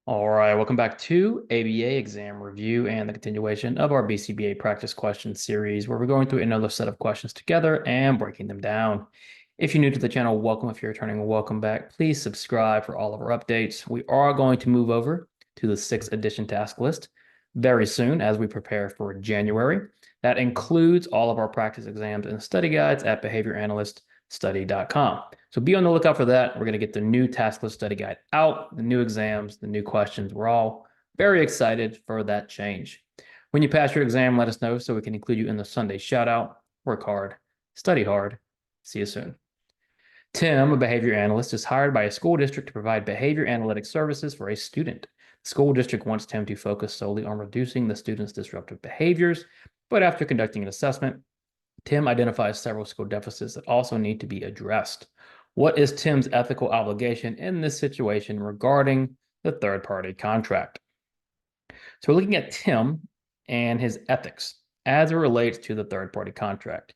All right, welcome back to ABA exam review and the continuation of our BCBA practice question series, where we're going through another set of questions together and breaking them down. If you're new to the channel, welcome. If you're returning, welcome back. Please subscribe for all of our updates. We are going to move over to the 6th edition task list very soon as we prepare for January. That includes all of our practice exams and study guides at behavioranalyststudy.com. So be on the lookout for that. We're going to get the new task list study guide out, the new exams, the new questions. We're all very excited for that change. When you pass your exam, let us know so we can include you in the Sunday shout out. Work hard, study hard. See you soon. Tim, a behavior analyst, is hired by a school district to provide behavior analytic services for a student. The school district wants Tim to focus solely on reducing the student's disruptive behaviors, but after conducting an assessment, Tim identifies several school deficits that also need to be addressed. What is Tim's ethical obligation in this situation regarding the third-party contract? So we're looking at Tim and his ethics as it relates to the third-party contract.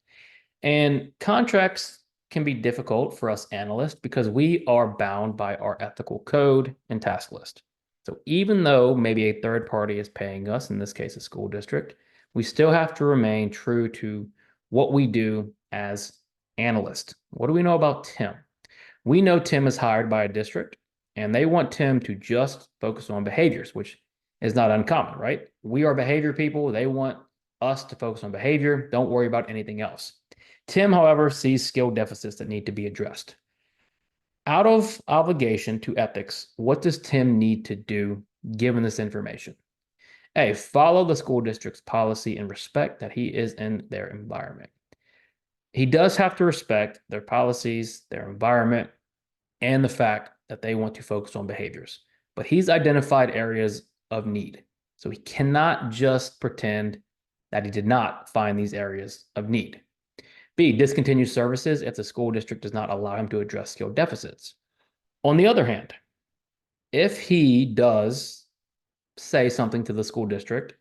And contracts can be difficult for us analysts because we are bound by our ethical code and task list. So even though maybe a third party is paying us, in this case, a school district, we still have to remain true to what we do as analysts. What do we know about Tim? We know Tim is hired by a district and they want Tim to just focus on behaviors, which is not uncommon, right? We are behavior people. They want us to focus on behavior. Don't worry about anything else. Tim, however, sees skill deficits that need to be addressed. Out of obligation to ethics, what does Tim need to do given this information? A, follow the school district's policy and respect that he is in their environment. He does have to respect their policies, their environment, and the fact that they want to focus on behaviors. But he's identified areas of need. So he cannot just pretend that he did not find these areas of need. B, discontinue services if the school district does not allow him to address skill deficits. On the other hand, if he does say something to the school district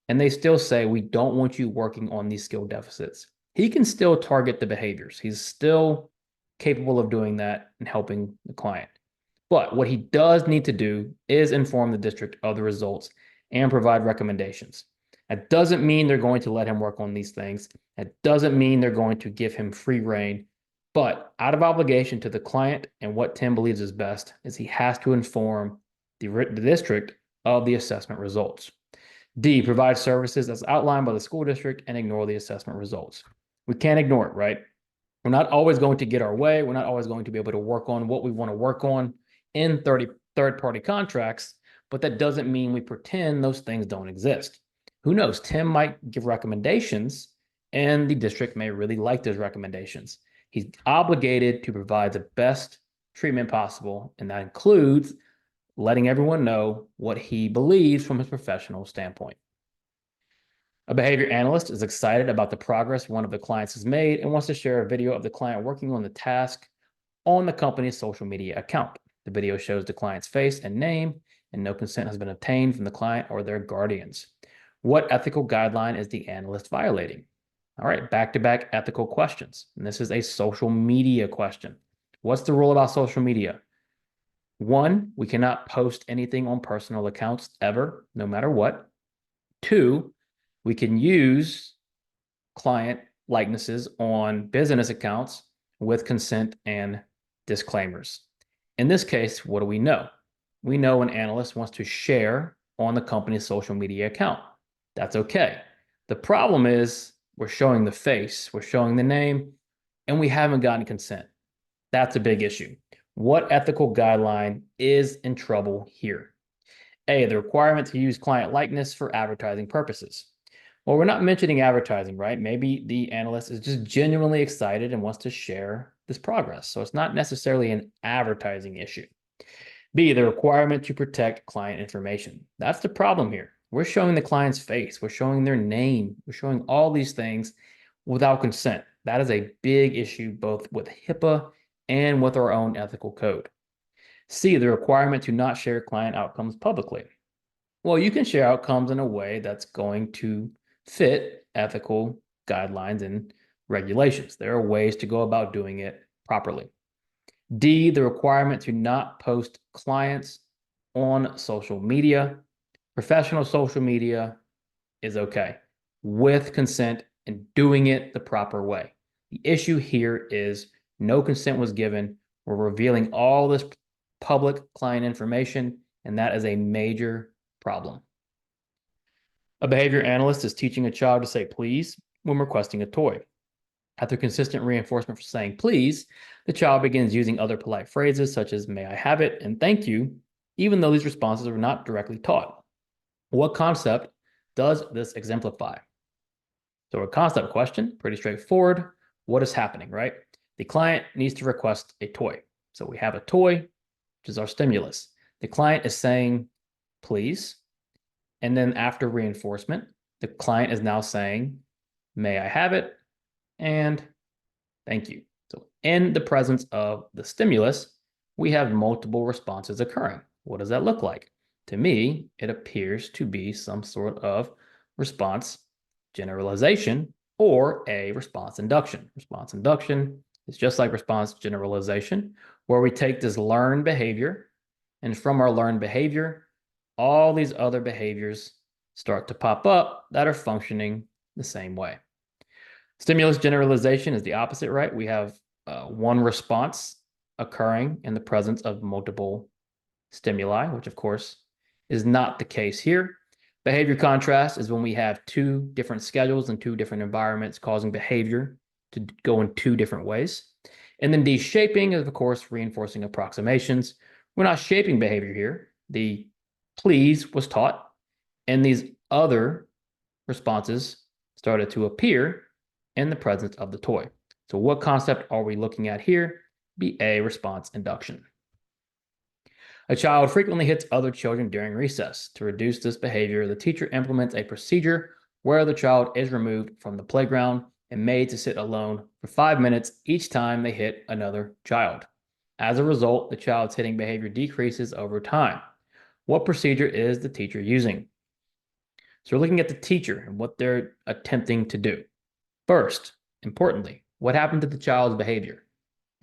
and they still say, we don't want you working on these skill deficits, he can still target the behaviors. He's still capable of doing that and helping the client. But what he does need to do is inform the district of the results and provide recommendations. That doesn't mean they're going to let him work on these things. That doesn't mean they're going to give him free rein. But out of obligation to the client and what Tim believes is best is he has to inform the district of the assessment results. D, provide services as outlined by the school district and ignore the assessment results. We can't ignore it, right? We're not always going to get our way. We're not always going to be able to work on what we want to work on in third-party contracts, but that doesn't mean we pretend those things don't exist. Who knows? Tim might give recommendations and the district may really like those recommendations. He's obligated to provide the best treatment possible, and that includes letting everyone know what he believes from his professional standpoint. A behavior analyst is excited about the progress one of the clients has made and wants to share a video of the client working on the task on the company's social media account. The video shows the client's face and name, and no consent has been obtained from the client or their guardians. What ethical guideline is the analyst violating? All right, back-to-back ethical questions. And this is a social media question. What's the rule about social media? 1, we cannot post anything on personal accounts ever, no matter what. 2, we can use client likenesses on business accounts with consent and disclaimers. In this case, what do we know? We know an analyst wants to share on the company's social media account. That's okay. The problem is we're showing the face, we're showing the name, and we haven't gotten consent. That's a big issue. What ethical guideline is in trouble here? A, the requirement to use client likeness for advertising purposes. Well, we're not mentioning advertising, right? Maybe the analyst is just genuinely excited and wants to share this progress. So it's not necessarily an advertising issue. B, the requirement to protect client information. That's the problem here. We're showing the client's face. We're showing their name. We're showing all these things without consent. That is a big issue, both with HIPAA and with our own ethical code. C, the requirement to not share client outcomes publicly. Well, you can share outcomes in a way that's going to fit ethical guidelines and regulations. There are ways to go about doing it properly. D, the requirement to not post clients on social media. Professional social media is okay with consent and doing it the proper way. The issue here is no consent was given. We're revealing all this public client information, and that is a major problem. A behavior analyst is teaching a child to say please when requesting a toy. After consistent reinforcement for saying please, the child begins using other polite phrases such as may I have it and thank you, even though these responses were not directly taught. What concept does this exemplify? So a concept question, pretty straightforward. What is happening, right? The client needs to request a toy. So we have a toy, which is our stimulus. The client is saying, please. And then after reinforcement, the client is now saying, may I have it? And thank you. So in the presence of the stimulus, we have multiple responses occurring. What does that look like? To me, it appears to be some sort of response generalization or a response induction. Response induction is just like response generalization, where we take this learned behavior, and from our learned behavior, all these other behaviors start to pop up that are functioning the same way. Stimulus generalization is the opposite, right? We have one response occurring in the presence of multiple stimuli, which of course is not the case here. Behavior contrast is when we have two different schedules and two different environments causing behavior to go in two different ways. And then de-shaping is, of course, reinforcing approximations. We're not shaping behavior here. The please was taught, and these other responses started to appear in the presence of the toy. So what concept are we looking at here? BA response induction. A child frequently hits other children during recess. To reduce this behavior, the teacher implements a procedure where the child is removed from the playground and made to sit alone for 5 minutes each time they hit another child. As a result, the child's hitting behavior decreases over time. What procedure is the teacher using? So we're looking at the teacher and what they're attempting to do. First, importantly, what happened to the child's behavior?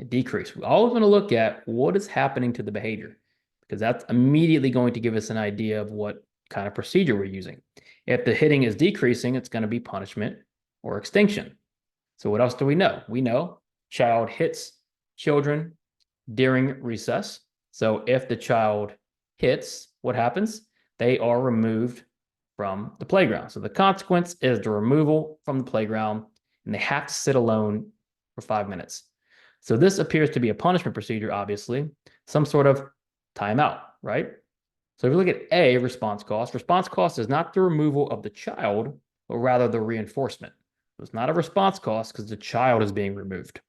It decreased. We always want to look at what is happening to the behavior, because that's immediately going to give us an idea of what kind of procedure we're using. If the hitting is decreasing, it's going to be punishment or extinction. So what else do we know? We know child hits children during recess. So if the child hits, what happens? They are removed from the playground. So the consequence is the removal from the playground, and they have to sit alone for 5 minutes. So this appears to be a punishment procedure, obviously, some sort of timeout, right? So if you look at A, response cost is not the removal of the child, but rather the reinforcement. So it's not a response cost because the child is being removed.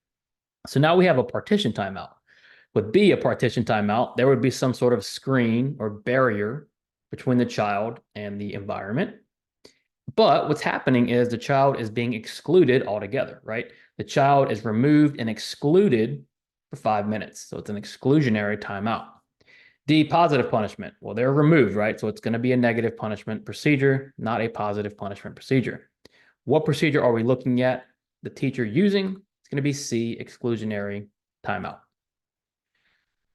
So now we have a partition timeout. With B, a partition timeout, there would be some sort of screen or barrier between the child and the environment. But what's happening is the child is being excluded altogether, right? The child is removed and excluded for 5 minutes. So it's an exclusionary timeout. D, positive punishment. Well, they're removed, right? So it's going to be a negative punishment procedure, not a positive punishment procedure. What procedure are we looking at the teacher using? It's going to be C, exclusionary timeout.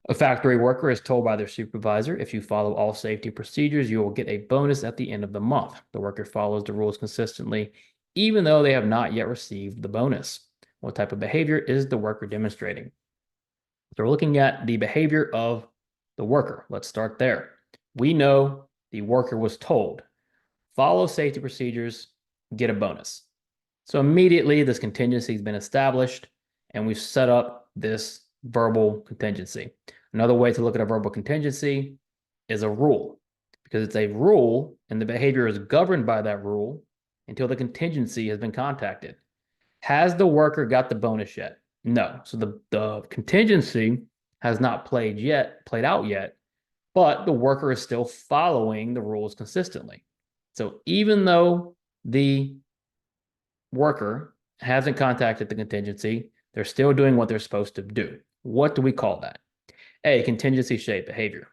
A factory worker is told by their supervisor, if you follow all safety procedures, you will get a bonus at the end of the month. The worker follows the rules consistently, even though they have not yet received the bonus. What type of behavior is the worker demonstrating? So we're looking at the behavior of the worker. Let's start there. We know the worker was told, follow safety procedures, get a bonus. So immediately this contingency has been established, and we've set up this verbal contingency. Another way to look at a verbal contingency is a rule, because it's a rule and the behavior is governed by that rule until the contingency has been contacted. Has the worker got the bonus yet? No. So the contingency has not played out yet, but the worker is still following the rules consistently. So even though the worker hasn't contacted the contingency, they're still doing what they're supposed to do. What do we call that? A, contingency shaped behavior.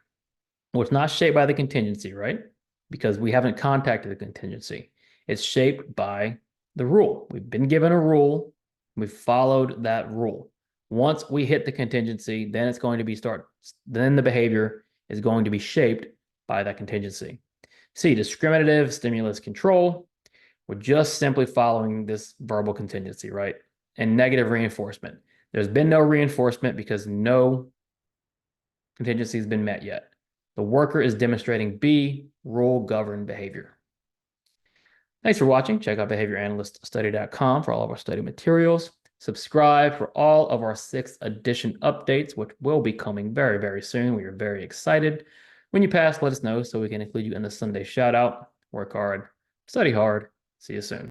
Well, it's not shaped by the contingency, right? Because we haven't contacted the contingency. It's shaped by the rule. We've been given a rule. We've followed that rule. Once we hit the contingency, then it's going to be then the behavior is going to be shaped by that contingency. C, discriminative stimulus control. We're just simply following this verbal contingency, right? And negative reinforcement. There's been no reinforcement because no contingency has been met yet. The worker is demonstrating B, rule-governed behavior. Thanks for watching. Check out behavioranalyststudy.com for all of our study materials. Subscribe for all of our 6th edition updates, which will be coming very, very soon. We are very excited. When you pass, let us know so we can include you in the Sunday shout out. Work hard, study hard. See you soon.